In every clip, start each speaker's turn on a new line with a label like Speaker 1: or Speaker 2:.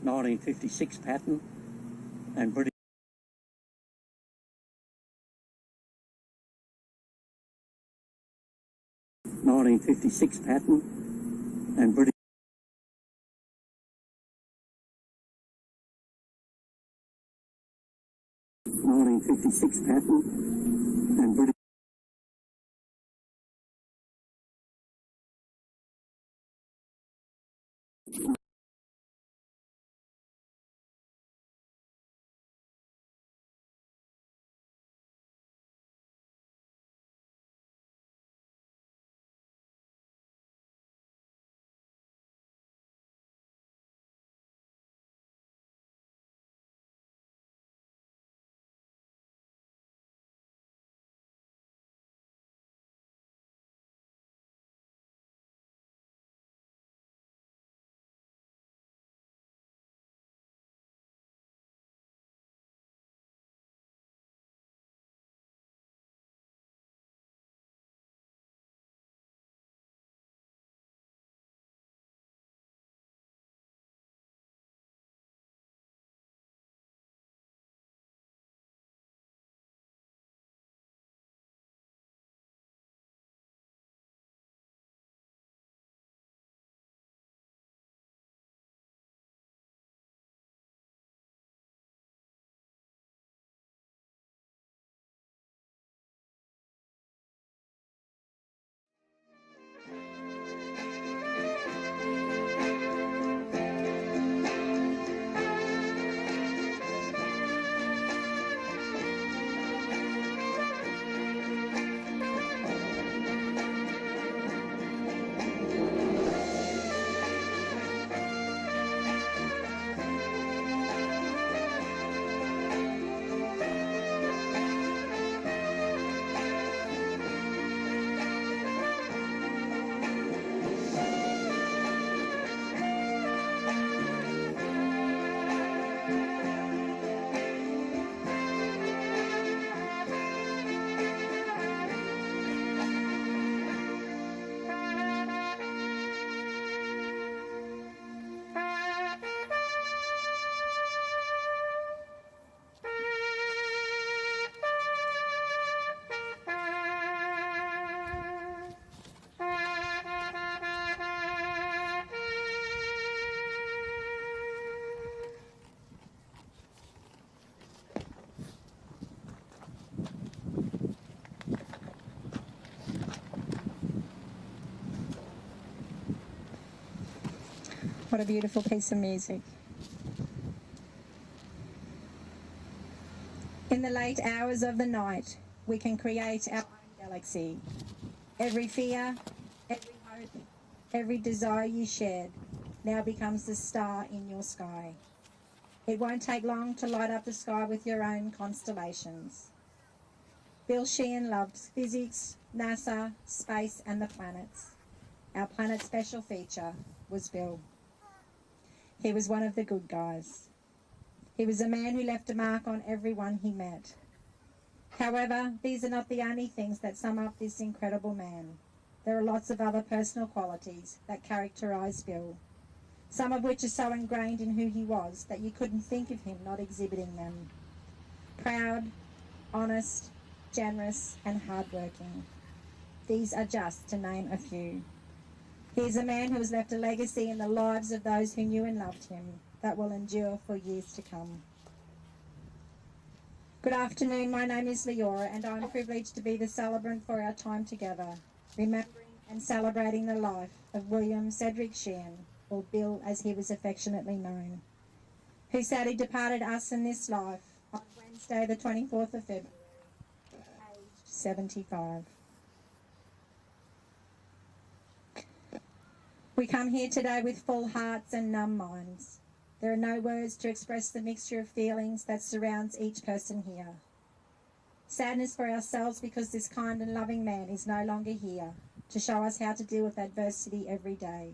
Speaker 1: 1956 pattern and British 1956 pattern and British 1956 pattern and British
Speaker 2: What a beautiful piece of music. In the late hours of the night, we can create our own galaxy. Every fear, every hope, every desire you shared now becomes the star in your sky. It won't take long to light up the sky with your own constellations. Bill Sheean loved physics, NASA, space and the planets. Our planet's special feature was Bill. He was one of the good guys. He was a man who left a mark on everyone he met. However, these are not the only things that sum up this incredible man. There are lots of other personal qualities that characterise Bill, some of which are so ingrained in who he was that you couldn't think of him not exhibiting them. Proud, honest, generous and hardworking. These are just to name a few. He is a man who has left a legacy in the lives of those who knew and loved him that will endure for years to come. Good afternoon, my name is Leora and I'm privileged to be the celebrant for our time together, remembering and celebrating the life of William Cedric Sheean, or Bill as he was affectionately known, who sadly departed us in this life on Wednesday the 24th of February, aged 75. We come here today with full hearts and numb minds. There are no words to express the mixture of feelings that surrounds each person here. Sadness for ourselves because this kind and loving man is no longer here to show us how to deal with adversity every day.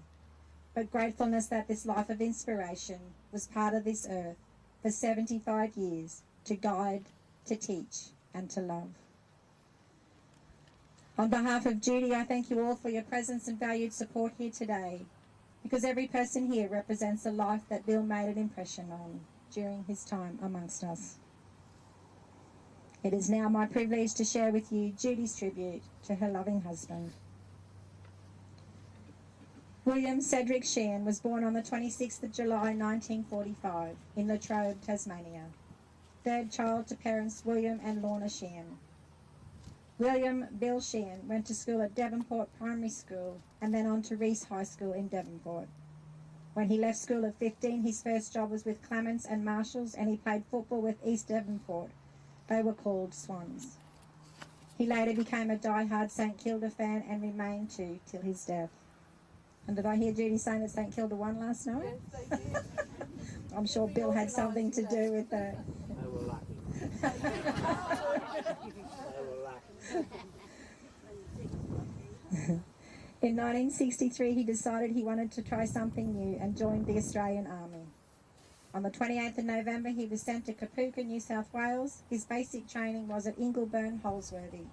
Speaker 2: But gratefulness that this life of inspiration was part of this earth for 75 years to guide, to teach and to love. On behalf of Judy, I thank you all for your presence and valued support here today. because every person here represents a life that Bill made an impression on during his time amongst us. It is now my privilege to share with you Judy's tribute to her loving husband. William Cedric Sheean was born on the 26th of July 1945 in Latrobe, Tasmania. Third child to parents William and Lorna Sheean. William Bill Sheean went to school at Devonport Primary School and then on to Reese High School in Devonport. When he left school at 15, his first job was with Clements and Marshalls, and he played football with East Devonport. They were called Swans. He later became a die-hard St Kilda fan and remained to till his death. And did I hear Judy saying that St Kilda won last night?
Speaker 3: Yes, they did.
Speaker 2: I'm sure Bill had something to do with that.
Speaker 4: They were lucky. They were lucky.
Speaker 2: In 1963, he decided he wanted to try something new and joined the Australian Army. On the 28th of November, he was sent to Kapooka, New South Wales. His basic training was at Ingleburn, Holsworthy.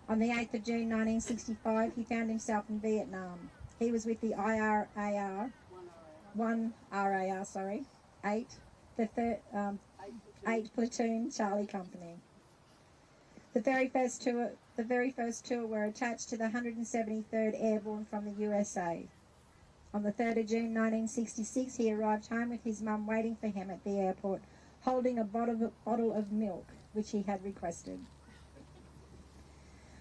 Speaker 2: On the 8th of June 1965, he found himself in Vietnam. He was with the 8 Platoon Charlie Company. The very first two were attached to the 173rd Airborne from the USA. On the 3rd of June 1966, he arrived home with his mum waiting for him at the airport, holding a bottle of milk, which he had requested.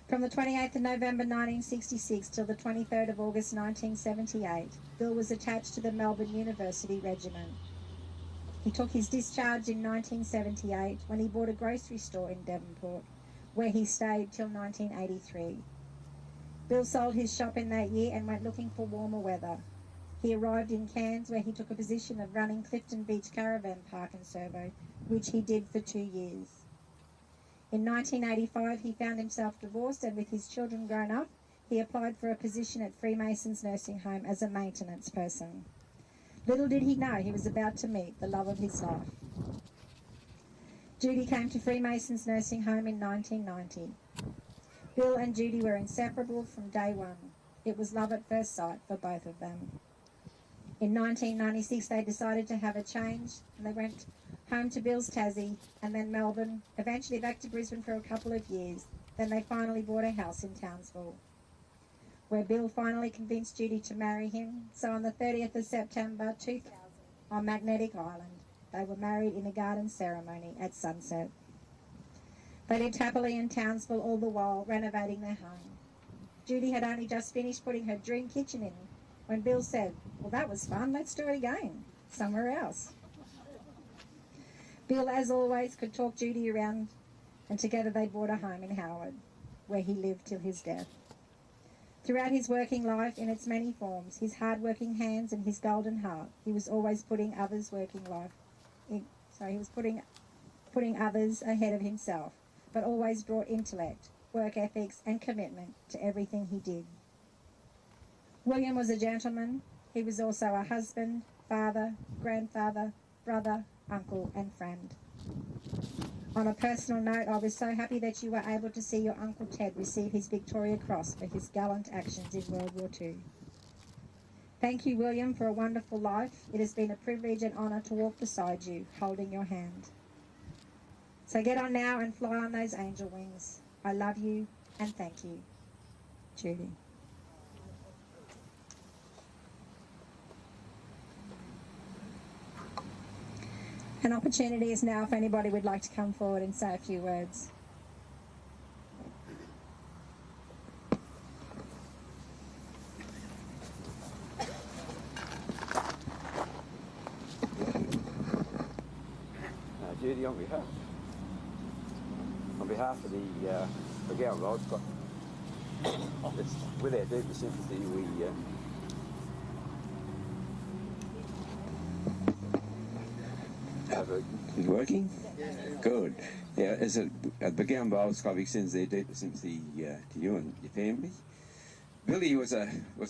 Speaker 2: From the 28th of November 1966 till the 23rd of August 1978, Bill was attached to the Melbourne University Regiment. He took his discharge in 1978 when he bought a grocery store in Devonport, where he stayed till 1983. Bill sold his shop in that year and went looking for warmer weather. He arrived in Cairns, where he took a position of running Clifton Beach Caravan Park and Servo, which he did for 2 years. In 1985, he found himself divorced, and with his children grown up, he applied for a position at Freemasons Nursing Home as a maintenance person. Little did he know he was about to meet the love of his life. Judy came to Freemasons Nursing Home in 1990. Bill and Judy were inseparable from day one. It was love at first sight for both of them. In 1996, they decided to have a change, and they went home to Bill's Tassie and then Melbourne, eventually back to Brisbane for a couple of years. Then they finally bought a house in Townsville, where Bill finally convinced Judy to marry him. So on the 30th of September 2000, on Magnetic Island, they were married in a garden ceremony at sunset. They lived happily in Townsville all the while renovating their home. Judy had only just finished putting her dream kitchen in when Bill said, "Well, that was fun, let's do it again, somewhere else." Bill, as always, could talk Judy around, and together they bought a home in Howard, where he lived till his death. Throughout his working life in its many forms, his hard-working hands and his golden heart, he was always putting others' working life he was putting others ahead of himself, but always brought intellect, work ethics and commitment to everything he did. William was a gentleman. He was also a husband, father, grandfather, brother, uncle and friend. On a personal note, I was so happy that you were able to see your Uncle Ted receive his Victoria Cross for his gallant actions in World War II. Thank you, William, for a wonderful life. It has been a privilege and honour to walk beside you, holding your hand. So get on now and fly on those angel wings. I love you and thank you. Judy. An opportunity is now if anybody would like to come forward and say a few words.
Speaker 5: Judy, on behalf of the Gower Rods, it's with our deepest sympathy we have a...
Speaker 6: Is it working? Yeah. Good. Yeah, as the Gower Bowls Club extends their deepest sympathy to you and your family. Billy was a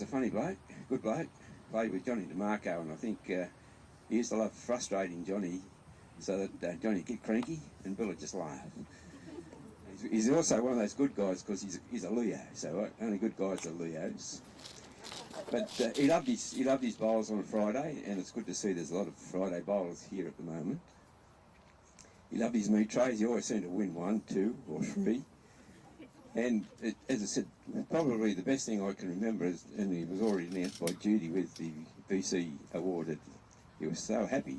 Speaker 6: funny bloke, good bloke. Played with Johnny DeMarco, and I think he used to love frustrating Johnny, so that Johnny would get cranky and Bill would just laugh. He's also one of those good guys because he's a Leo, so only good guys are Leos. But he loved his bowls on Friday, and it's good to see there's a lot of Friday bowlers here at the moment. He loved his meat trays. He always seemed to win 1, 2 or 3. And as I said, probably the best thing I can remember is, and he was already announced by Judy with the VC award, that he was so happy.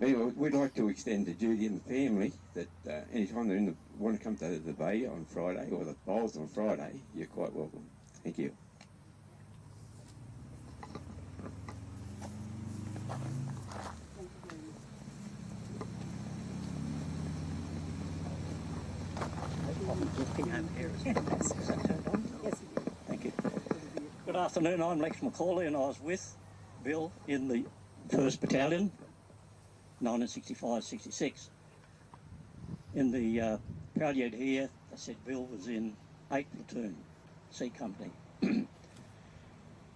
Speaker 6: Anyway, we'd like to extend to Judy and the family that anytime they want to come to the Bay on Friday, or the bowls on Friday, you're quite welcome. Thank you.
Speaker 3: Thank you. Good afternoon, I'm Lex McCauley and I was with Bill in the 1st Battalion, 1965-66. In the prelude here, I said Bill was in 8th Platoon, C Company. The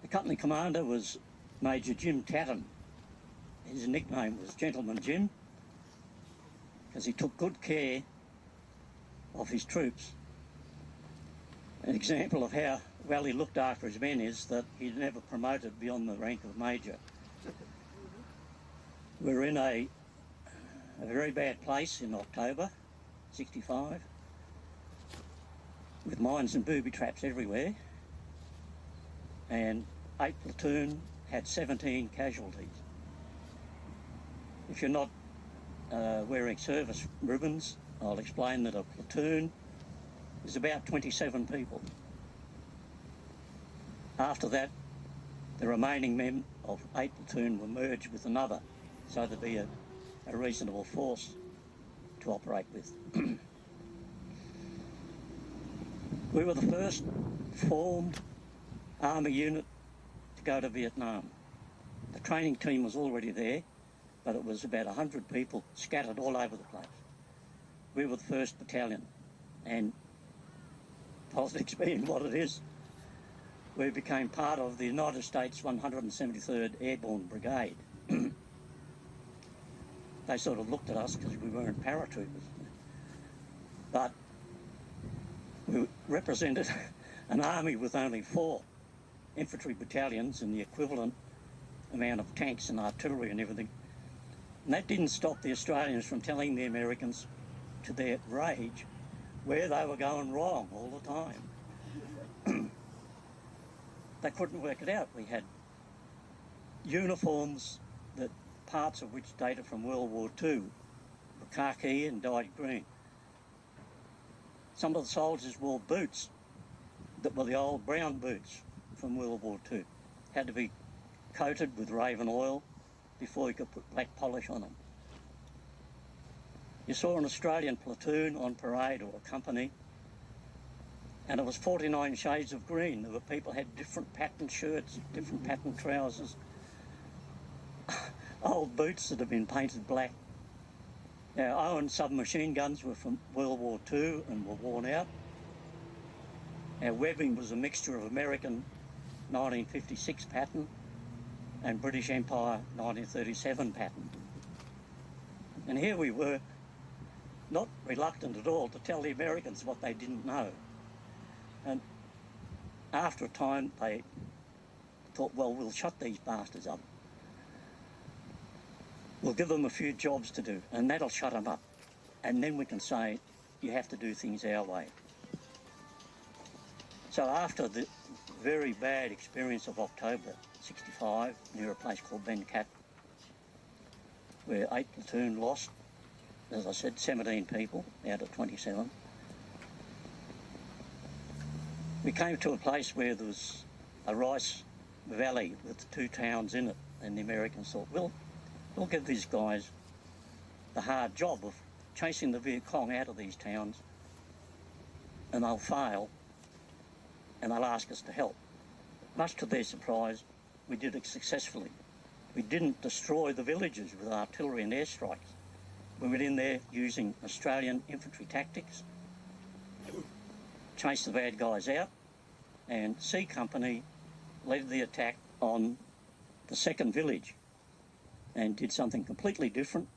Speaker 3: company commander was Major Jim Tatton. His nickname was Gentleman Jim, because he took good care of his troops. An example of how well he looked after his men is that he never promoted beyond the rank of major. We were in a very bad place in October 65, with mines and booby traps everywhere, and 8th Platoon had 17 casualties. If you're not wearing service ribbons, I'll explain that a platoon is about 27 people. After that, the remaining men of 8th Platoon were merged with another, so there'd be a reasonable force to operate with. We were the first formed army unit to go to Vietnam. The training team was already there, but it was about 100 people scattered all over the place. We were the 1st Battalion, and politics being what it is, we became part of the United States 173rd Airborne Brigade. They sort of looked at us because we weren't paratroopers, but we represented an army with only 4 infantry battalions and the equivalent amount of tanks and artillery and everything. And that didn't stop the Australians from telling the Americans, to their rage, where they were going wrong all the time. They couldn't work it out. We had uniforms that parts of which dated from World War II, were khaki and dyed green. Some of the soldiers wore boots that were the old brown boots from World War II. Had to be coated with Raven oil before you could put black polish on them. You saw an Australian platoon on parade or a company, and it was 49 shades of green. There were people who had different patterned shirts, different patterned trousers, old boots that had been painted black. Our Owen submachine guns were from World War II and were worn out. Our webbing was a mixture of American 1956 pattern and British Empire 1937 pattern. And here we were, not reluctant at all to tell the Americans what they didn't know. And after a time they thought, well, we'll shut these bastards up. We'll give them a few jobs to do and that'll shut them up. And then we can say, you have to do things our way. So after the very bad experience of October 65 near a place called Ben Cat, where 8th Platoon lost, as I said, 17 people out of 27. We came to a place where there was a rice valley with 2 towns in it, and the Americans thought, we'll give these guys the hard job of chasing the Viet Cong out of these towns, and they'll fail, and they'll ask us to help. Much to their surprise, we did it successfully. We didn't destroy the villages with artillery and airstrikes. We went in there using Australian infantry tactics, chased the bad guys out, and C Company led the attack on the 2nd village and did something completely different.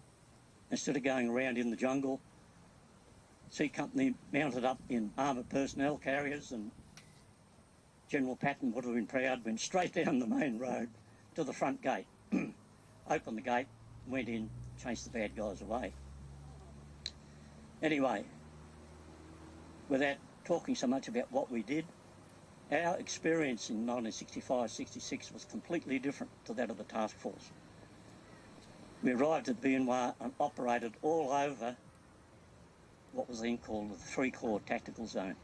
Speaker 3: Instead of going around in the jungle, C Company mounted up in armoured personnel carriers and General Patton would have been proud, went straight down the main road to the front gate, opened the gate, went in, chased the bad guys away. Anyway, without talking so much about what we did, our experience in 1965-66 was completely different to that of the task force. We arrived at Viennois and operated all over what was then called the 3 Corps Tactical Zone.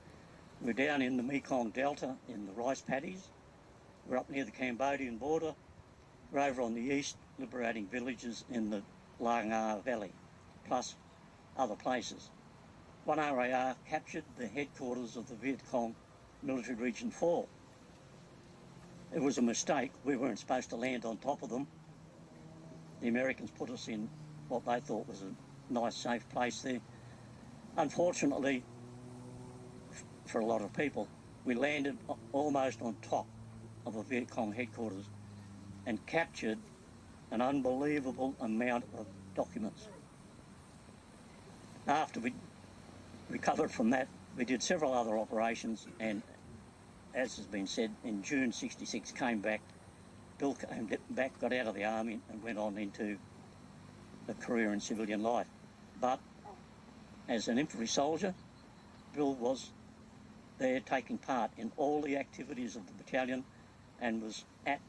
Speaker 3: We're down in the Mekong Delta in the rice paddies. We're up near the Cambodian border. We're over on the east, liberating villages in the Langar Valley, plus other places. One RAR captured the headquarters of the Viet Cong Military Region 4. It was a mistake. We weren't supposed to land on top of them. The Americans put us in what they thought was a nice, safe place there. Unfortunately, for a lot of people, we landed almost on top of a Viet Cong headquarters and captured an unbelievable amount of documents. After we recovered from that, we did several other operations, and as has been said, in June 66 came back. Bill came back, got out of the army and went on into a career in civilian life. But as an infantry soldier, Bill was there taking part in all the activities of the battalion and was at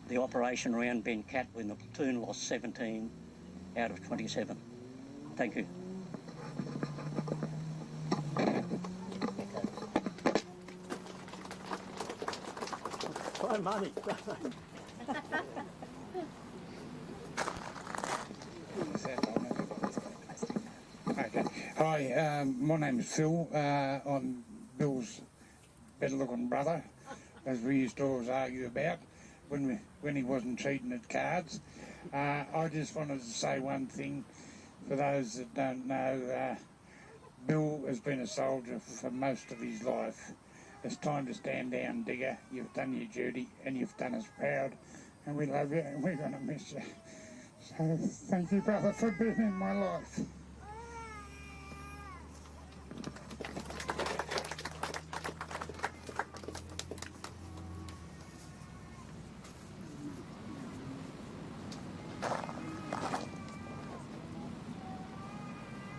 Speaker 3: the operation around Ben Cat when the platoon lost 17 out of 27. Thank you.
Speaker 4: Fine money.
Speaker 7: Okay. Hi, my name is Phil. I'm Bill's better-looking brother, as we used to always argue about when he wasn't cheating at cards. I just wanted to say one thing for those that don't know. Bill has been a soldier for most of his life. It's time to stand down, Digger. You've done your duty and you've done us proud, and we love you and we're going to miss you. So thank you, brother, for being in my life.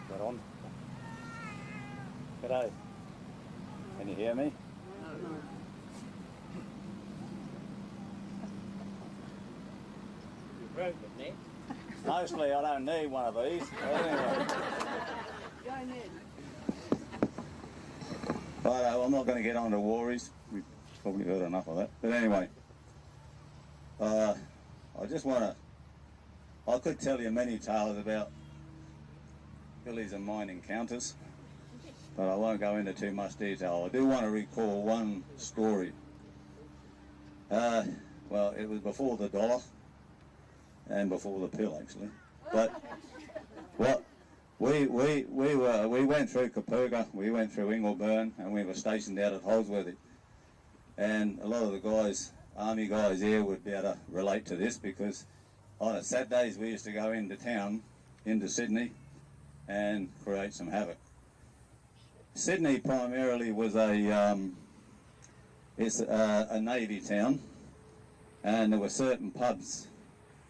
Speaker 5: Got on? G'day. Can you hear me? Mostly I don't need one of these. But anyway. Right, I'm not going to get on to Warriors. We've probably heard enough of that. But anyway, I just want to... I could tell you many tales about Billy's and mine encounters, but I won't go into too much detail. I do want to recall one story. Well, it was before the dollar and before the pill, actually. But what we went through Kapurga, we went through Ingleburn, and we were stationed out at Holsworthy. And a lot of the guys, army guys here, would be able to relate to this, because on Saturdays we used to go into town, into Sydney, and create some havoc. Sydney primarily was it's a navy town, and there were certain pubs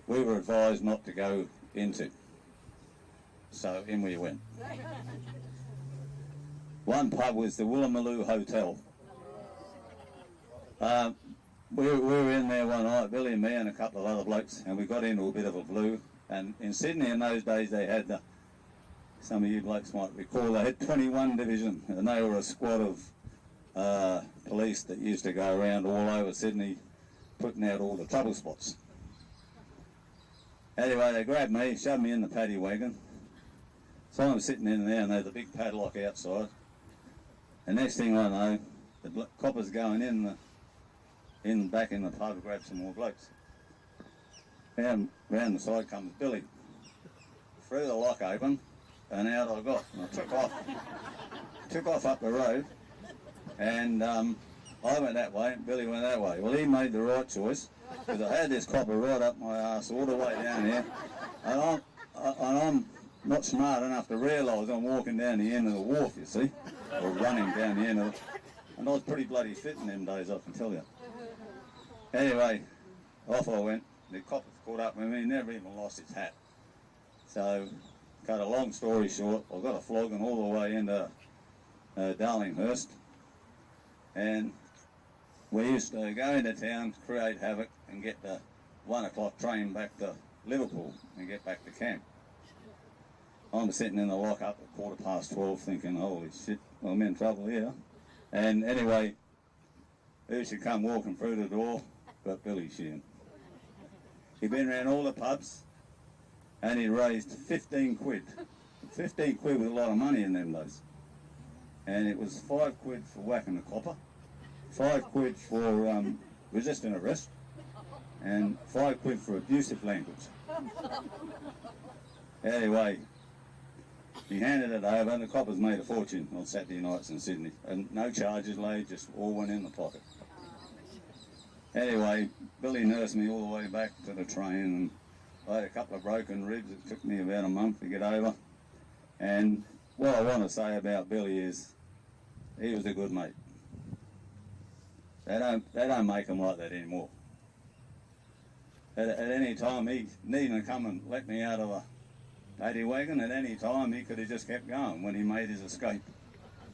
Speaker 5: we were advised not to go into. So in we went. One pub was the Woolloomooloo Hotel. We were in there one night, Billy and me and a couple of other blokes, and we got into a bit of a blue. And in Sydney in those days they had some of you blokes might recall, they had 21 Division, and they were a squad of police that used to go around all over Sydney putting out all the trouble spots. Anyway, they grabbed me, shoved me in the paddy wagon. So I'm sitting in there and there's a big padlock outside. And next thing I know, the coppers going back in the pub to grab some more blokes. Round the side comes Billy. Threw the lock open, and out I got. And I took off up the road, and I went that way, and Billy went that way. Well, he made the right choice, because I had this copper right up my arse all the way down here, and I'm not smart enough to realise I'm walking down the end of the wharf, you see, or running down the end of And I was pretty bloody fit in them days, I can tell you. Anyway, off I went. The coppers caught up with me, never even lost his hat. So, cut a long story short, I got a flogging all the way into Darlinghurst. And we used to go into town, create havoc, and get the 1 o'clock train back to Liverpool and get back to camp. I'm sitting in the lock-up at 12:15 thinking, holy shit, I'm in trouble here. And anyway, who should come walking through the door but Billy Sheean. He'd been around all the pubs and he'd raised 15 quid. 15 quid was a lot of money in them days. And it was 5 quid for whacking the copper, 5 quid for resisting arrest, and 5 quid for abusive language. Anyway, he handed it over and the coppers made a fortune on Saturday nights in Sydney. And no charges laid, just all went in the pocket. Anyway, Billy nursed me all the way back to the train and I had a couple of broken ribs. It took me about a month to get over. And what I want to say about Billy is he was a good mate. They don't make them like that anymore. At any time, he needn't have come and let me out of a paddy wagon. At any time, he could have just kept going when he made his escape.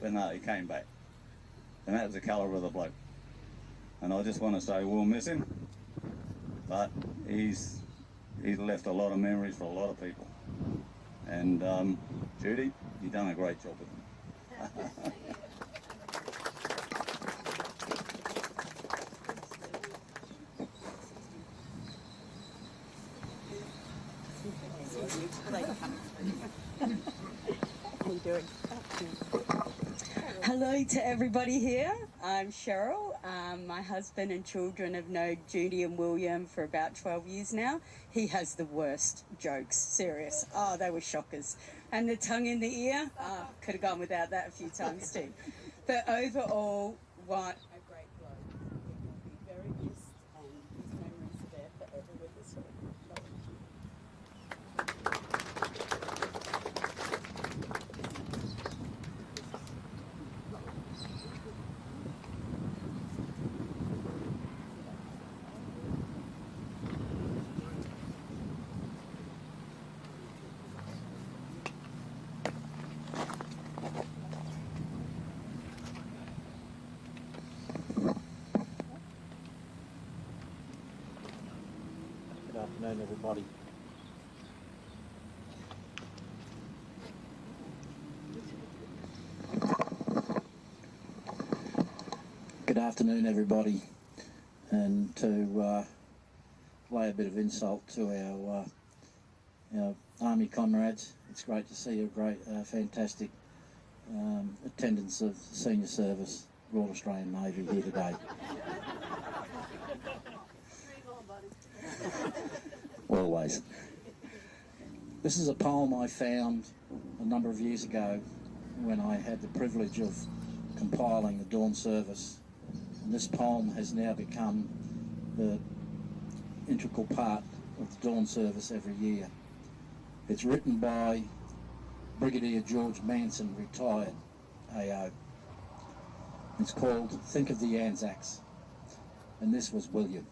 Speaker 5: But no, he came back. And that was the colour of the bloke. And I just want to say we'll miss him. But he's left a lot of memories for a lot of people. And Judy, you've done a great job with him.
Speaker 8: How you doing? Hello to everybody here. I'm Cheryl. My husband and children have known Judy and William for about 12 years now. He has the worst jokes, serious. Oh, they were shockers. And the tongue in the ear, could have gone without that a few times too. But overall, what a great bloke. He will be very missed and his memories are there forever with us all.
Speaker 4: Good afternoon, everybody.
Speaker 9: Good afternoon, everybody. And to lay a bit of insult to our Army comrades, it's great to see a great, fantastic attendance of senior service, Royal Australian Navy here today. Always. This is a poem I found a number of years ago when I had the privilege of compiling the Dawn Service. And this poem has now become the integral part of the Dawn Service every year. It's written by Brigadier George Manson, retired AO. It's called Think of the Anzacs, and this was William.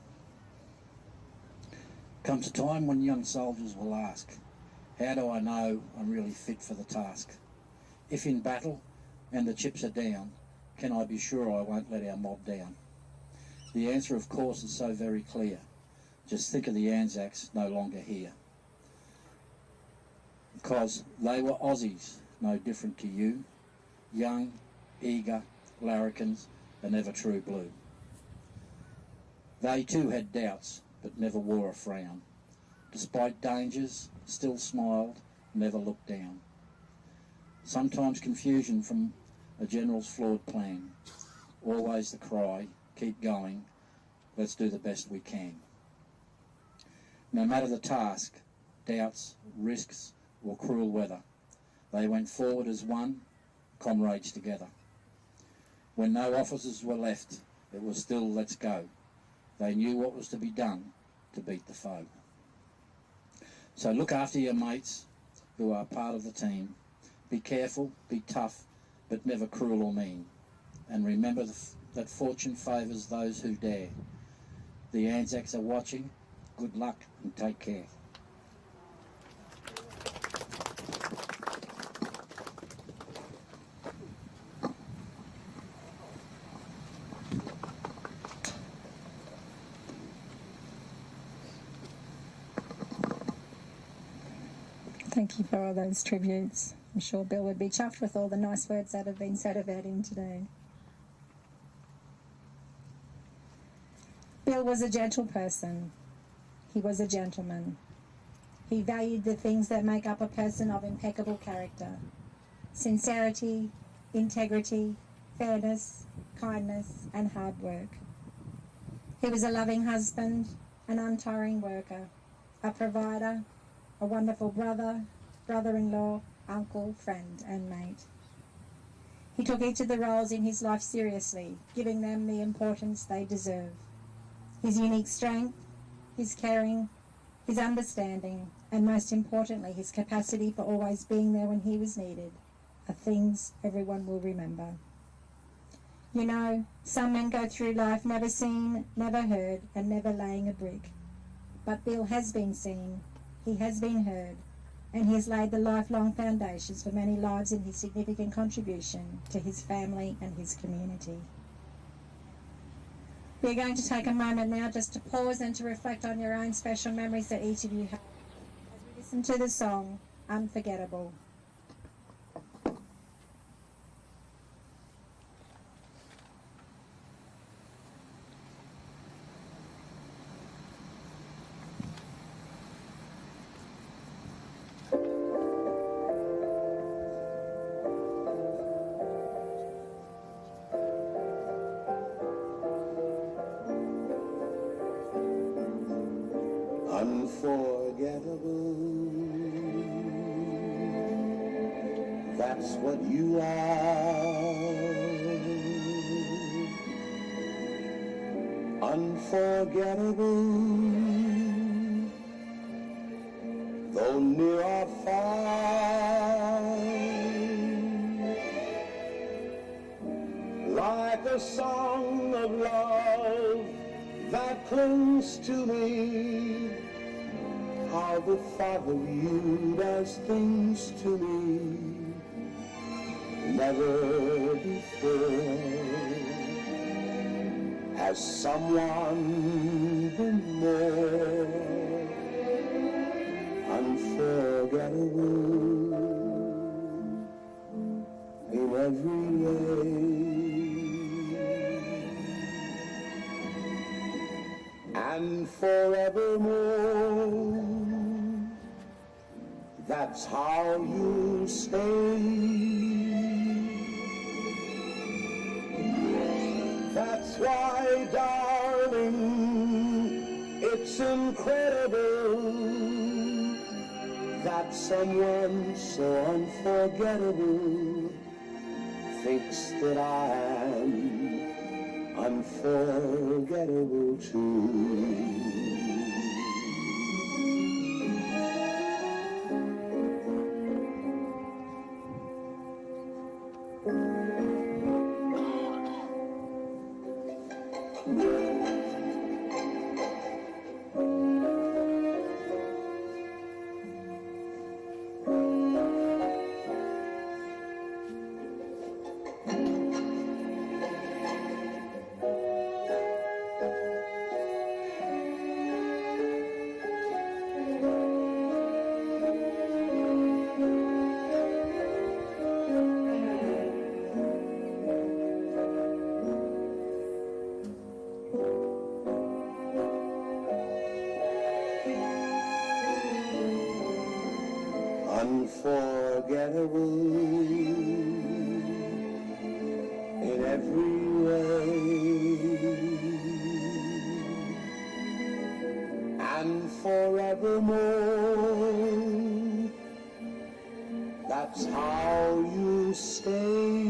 Speaker 9: Comes a time when young soldiers will ask, how do I know I'm really fit for the task? If in battle and the chips are down, can I be sure I won't let our mob down? The answer, of course, is so very clear. Just think of the Anzacs no longer here. Because they were Aussies, no different to you, young, eager, larrikins, and ever true blue. They too had doubts, but never wore a frown. Despite dangers, still smiled, never looked down. Sometimes confusion from a general's flawed plan. Always the cry, keep going, let's do the best we can. No matter the task, doubts, risks, or cruel weather, they went forward as one, comrades together. When no officers were left, it was still let's go. They knew what was to be done to beat the foe. So look after your mates who are part of the team. Be careful, be tough, but never cruel or mean. and remember that fortune favours those who dare. The Anzacs are watching. Good luck and take care.
Speaker 2: Thank you for all those tributes. I'm sure Bill would be chuffed with all the nice words that have been said about him today. Bill was a gentle person. He was a gentleman. He valued the things that make up a person of impeccable character: sincerity, integrity, fairness, kindness, and hard work. He was a loving husband, an untiring worker, a provider, a wonderful brother, brother-in-law, uncle, friend, and mate. He took each of the roles in his life seriously, giving them the importance they deserve. His unique strength, his caring, his understanding, and most importantly, his capacity for always being there when he was needed, are things everyone will remember. You know, some men go through life never seen, never heard, and never laying a brick. But Bill has been seen, he has been heard, and he has laid the lifelong foundations for many lives in his significant contribution to his family and his community. We're going to take a moment now just to pause and to reflect on your own special memories that each of you have as we listen to the song Unforgettable.
Speaker 10: Unforgettable, that's what you are. Unforgettable, though near or far, like a song of love that clings to me. How the thought of you does things to me never before. Has someone been more unforgettable in every way? And forevermore, that's how you stay. That's why, darling, it's incredible that someone so unforgettable thinks that I am unforgettable too. Unforgettable in every way, and forevermore, that's how you stay.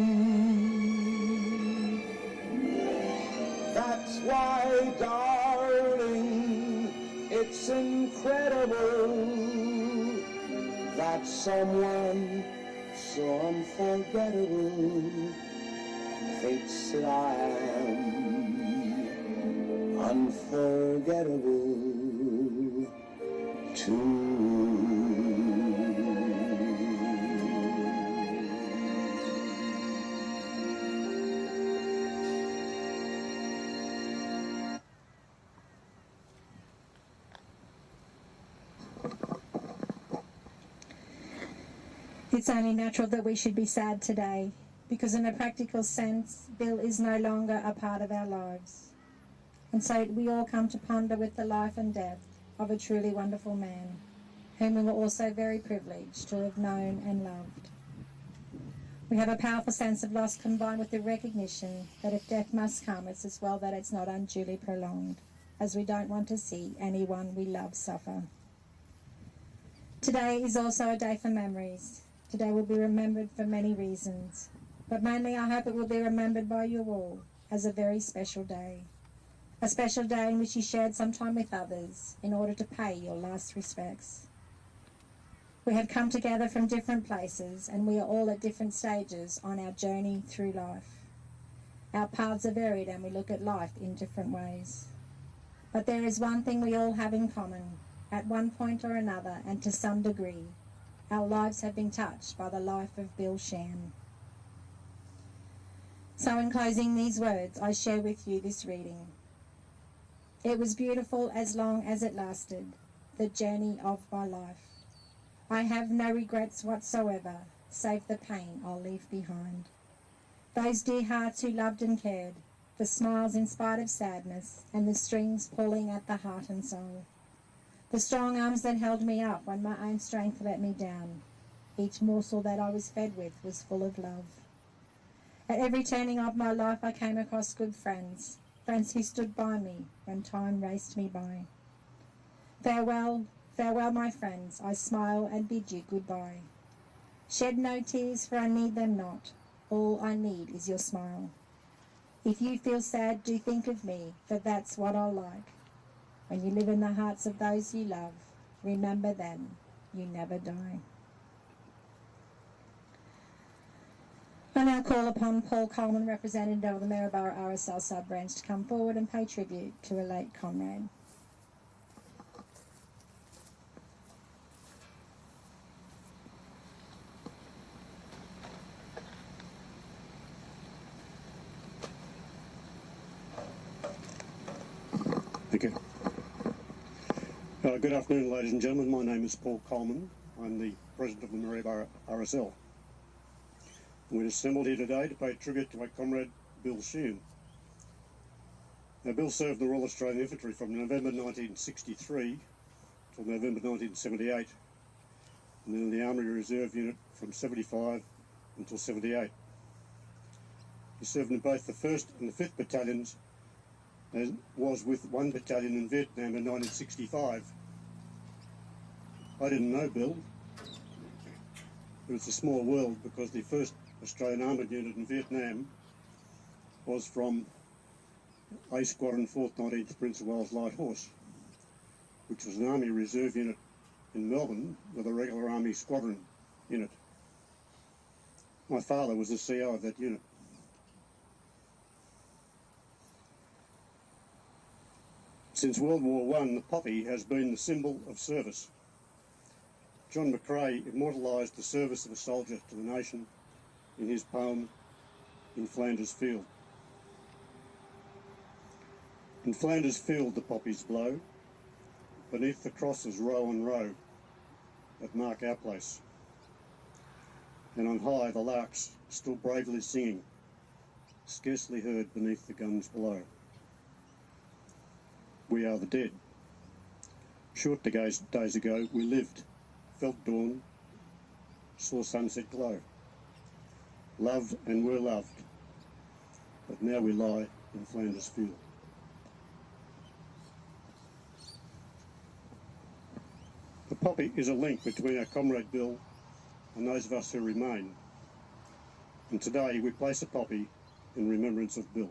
Speaker 10: That's why, darling, it's incredible that someone so unforgettable thinks unforgettable too.
Speaker 2: It's only natural that we should be sad today, because in a practical sense, Bill is no longer a part of our lives. And so we all come to ponder with the life and death of a truly wonderful man, whom we were also very privileged to have known and loved. We have a powerful sense of loss combined with the recognition that if death must come, it's as well that it's not unduly prolonged, as we don't want to see anyone we love suffer. Today is also a day for memories. Today will be remembered for many reasons, but mainly I hope it will be remembered by you all as a very special day. A special day in which you shared some time with others in order to pay your last respects. We have come together from different places and we are all at different stages on our journey through life. Our paths are varied and we look at life in different ways. But there is one thing we all have in common. At one point or another, and to some degree, our lives have been touched by the life of Bill Sheean. So in closing these words, I share with you this reading. It was beautiful as long as it lasted, the journey of my life. I have no regrets whatsoever, save the pain I'll leave behind. Those dear hearts who loved and cared, the smiles in spite of sadness, and the strings pulling at the heart and soul. The strong arms that held me up when my own strength let me down. Each morsel that I was fed with was full of love. At every turning of my life I came across good friends, friends who stood by me when time raced me by. Farewell, farewell my friends, I smile and bid you goodbye. Shed no tears, for I need them not, all I need is your smile. If you feel sad, do think of me, for that's what I like. When you live in the hearts of those you love, remember then, you never die. I now call upon Paul Coleman, representative of the Maryborough RSL sub-branch, to come forward and pay tribute to a late comrade.
Speaker 11: Thank you. Good afternoon, ladies and gentlemen. My name is Paul Coleman. I'm the President of the Maryborough RSL. We're assembled here today to pay tribute to my comrade, Bill Sheean. Now, Bill served in the Royal Australian Infantry from November 1963 till November 1978, and then in the Army Reserve Unit from 75 until 78. He served in both the 1st and the 5th Battalions and was with 1 battalion in Vietnam in 1965. I didn't know Bill, but it's a small world because the 1st Australian Armoured Unit in Vietnam was from A Squadron 4th 19th Prince of Wales Light Horse, which was an Army Reserve Unit in Melbourne with a regular Army Squadron unit. My father was the CO of that unit. Since World War I, the poppy has been the symbol of service. John McCrae immortalised the service of a soldier to the nation in his poem, In Flanders Field. In Flanders Field the poppies blow, beneath the crosses row on row that mark our place. And on high the larks still bravely singing, scarcely heard beneath the guns below. We are the dead. Short days ago we lived, felt dawn, saw sunset glow, loved and were loved, but now we lie in Flanders Field. The poppy is a link between our comrade Bill and those of us who remain, and today we place a poppy in remembrance of Bill.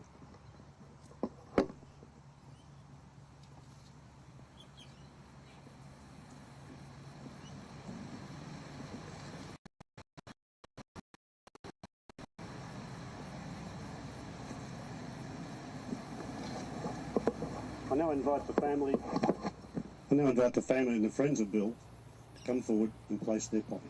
Speaker 11: I now invite the family and the friends of Bill to come forward and place their poppy.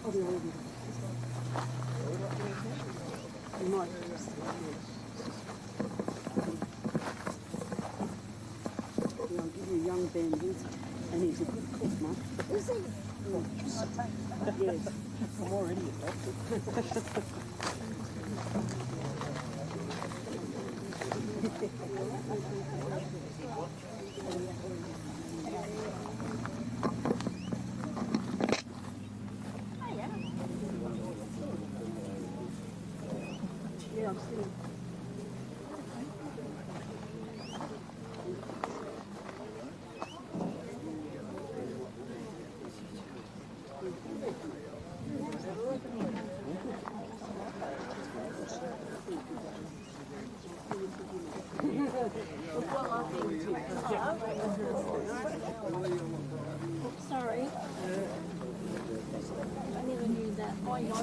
Speaker 12: I'll give you young Ben, and he's a good cook, Mum. Is he? Yes. I'm already adopted. Yeah, I'm still.
Speaker 13: Sorry. I never knew that. I know.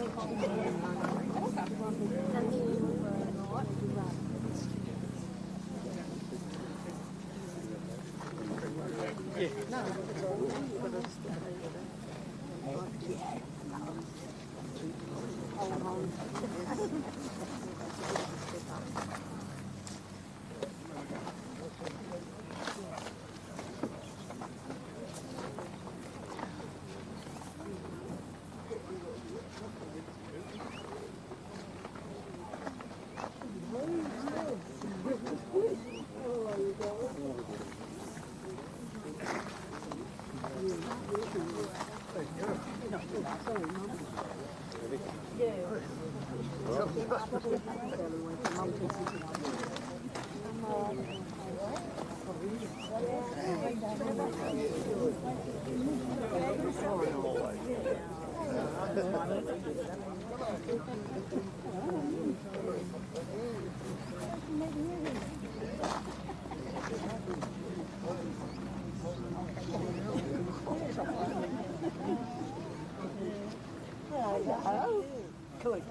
Speaker 13: Good.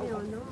Speaker 13: Yeah, I know.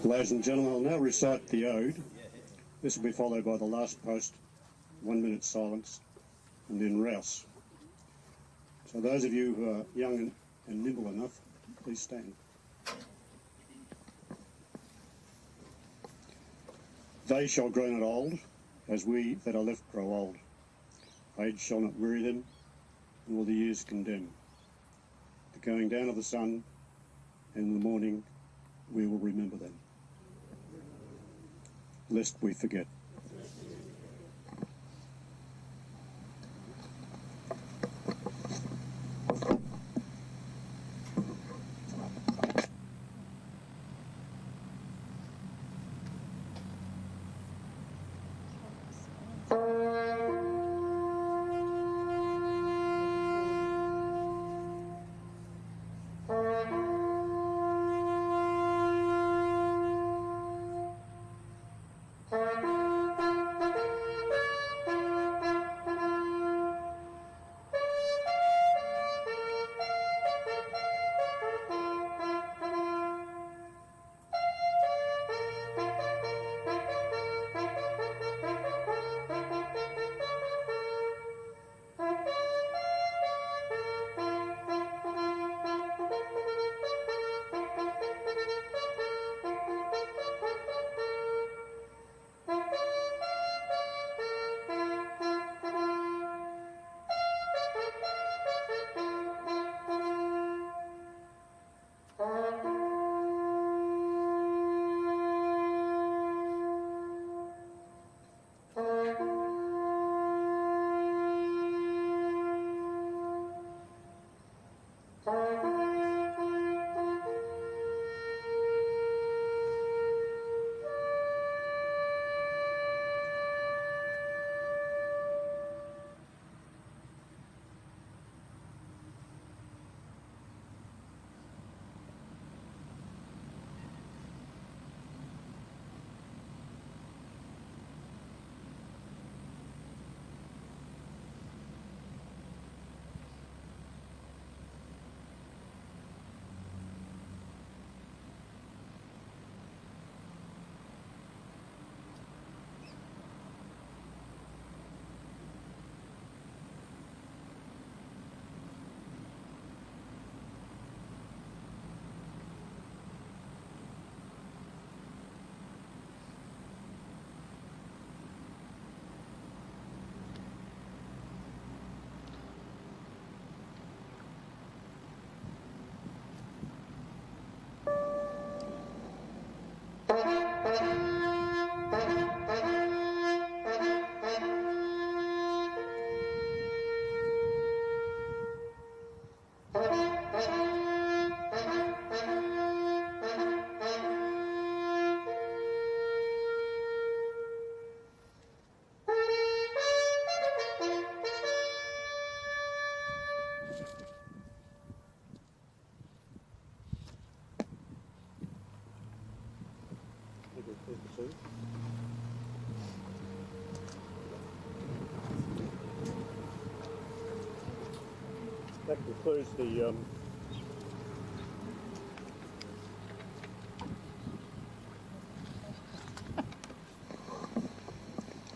Speaker 11: Ladies and gentlemen, I'll now recite the ode. This will be followed by the last post, 1 minute silence, and then rouse. So those of you who are young and nimble enough, please stand. They shall grow not old, as we that are left grow old. Age shall not weary them, nor the years condemn. The going down of the sun and the morning we will remember them, lest we forget.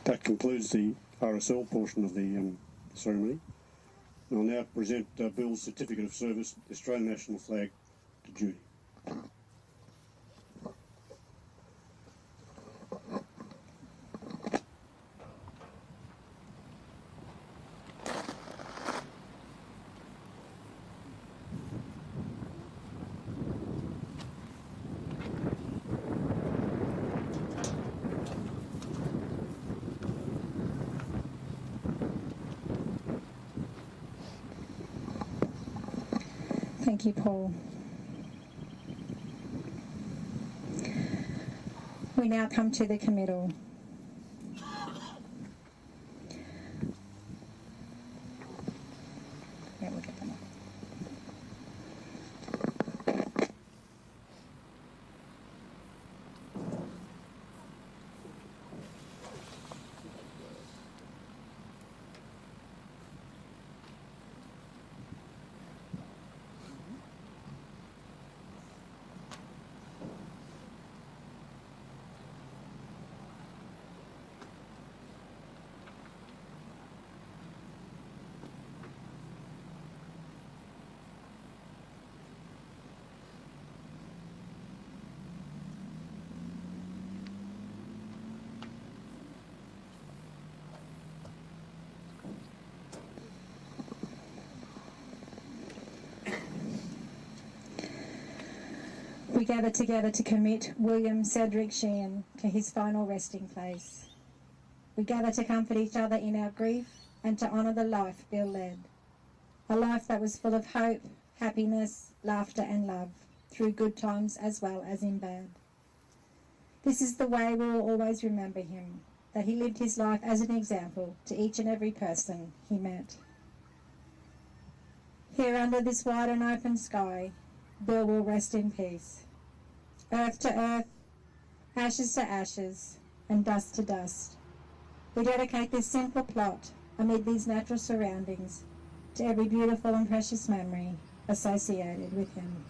Speaker 11: That concludes the RSL portion of the ceremony. I'll now present Bill's Certificate of Service, the Australian National Flag, to Judy.
Speaker 2: Thank you, Paul. We now come to the committal. Yeah, we'll get them up. we gather together to commit William Cedric Sheean to his final resting place. We gather to comfort each other in our grief and to honour the life Bill led. A life that was full of hope, happiness, laughter and love, through good times as well as in bad. This is the way we will always remember him, that he lived his life as an example to each and every person he met. Here under this wide and open sky, Bill will rest in peace. Earth to earth, ashes to ashes, and dust to dust. We dedicate this simple plot, amid these natural surroundings, to every beautiful and precious memory associated with him.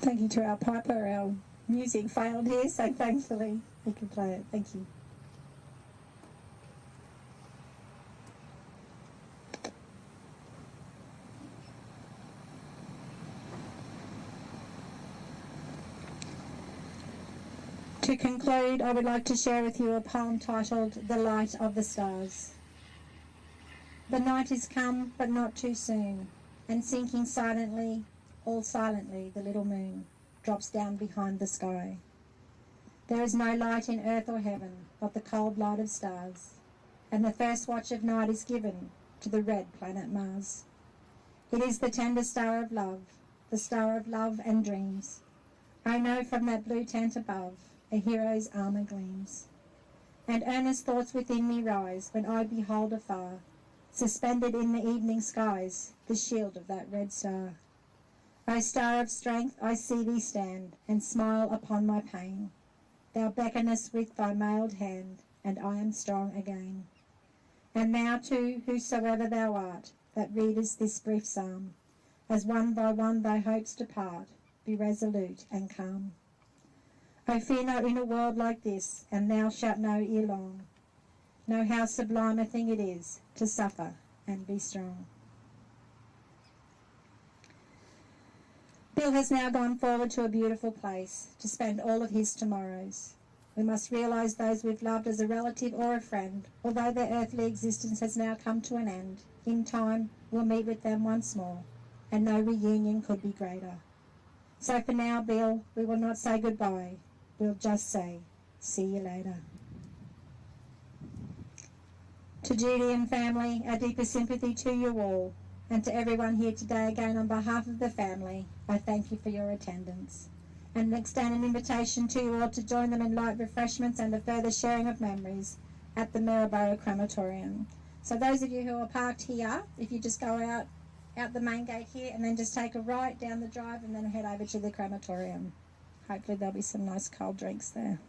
Speaker 2: Thank you to our piper. Our music failed here, so thankfully we can play it. Thank you. To conclude, I would like to share with you a poem titled The Light of the Stars. The night is come, but not too soon, and sinking silently, all silently, the little moon drops down behind the sky. There is no light in earth or heaven but the cold light of stars, and the first watch of night is given to the red planet Mars. It is the tender star of love, the star of love and dreams. I know from that blue tent above a hero's armour gleams, and earnest thoughts within me rise when I behold afar, suspended in the evening skies, the shield of that red star. O star of strength, I see thee stand, and smile upon my pain. Thou beckonest with thy mailed hand, and I am strong again. And thou too, whosoever thou art, that readest this brief psalm, as one by one thy hopes depart, be resolute and calm. O fear not in a world like this, and thou shalt know ere long, know how sublime a thing it is to suffer and be strong. Bill has now gone forward to a beautiful place to spend all of his tomorrows. We must realise those we've loved as a relative or a friend, although their earthly existence has now come to an end. In time, we'll meet with them once more, and no reunion could be greater. So for now, Bill, we will not say goodbye. We'll just say, see you later. To Judy and family, our deepest sympathy to you all, and to everyone here today, again on behalf of the family, I thank you for your attendance, and extend an invitation to you all to join them in light refreshments and a further sharing of memories at the Maryborough crematorium. So those of you who are parked here, if you just go out the main gate here and then just take a right down the drive and then head over to the crematorium. Hopefully there'll be some nice cold drinks there.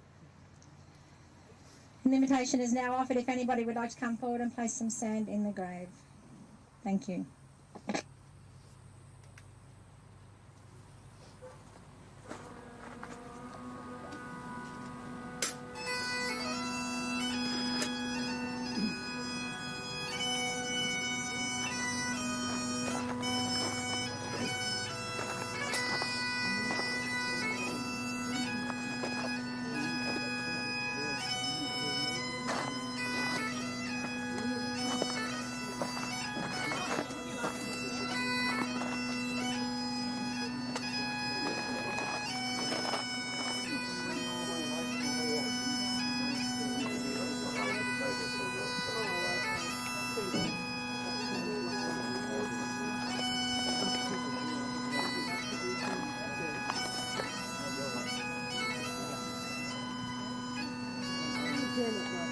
Speaker 2: An invitation is now offered if anybody would like to come forward and place some sand in the grave. Thank you.
Speaker 12: Damn it,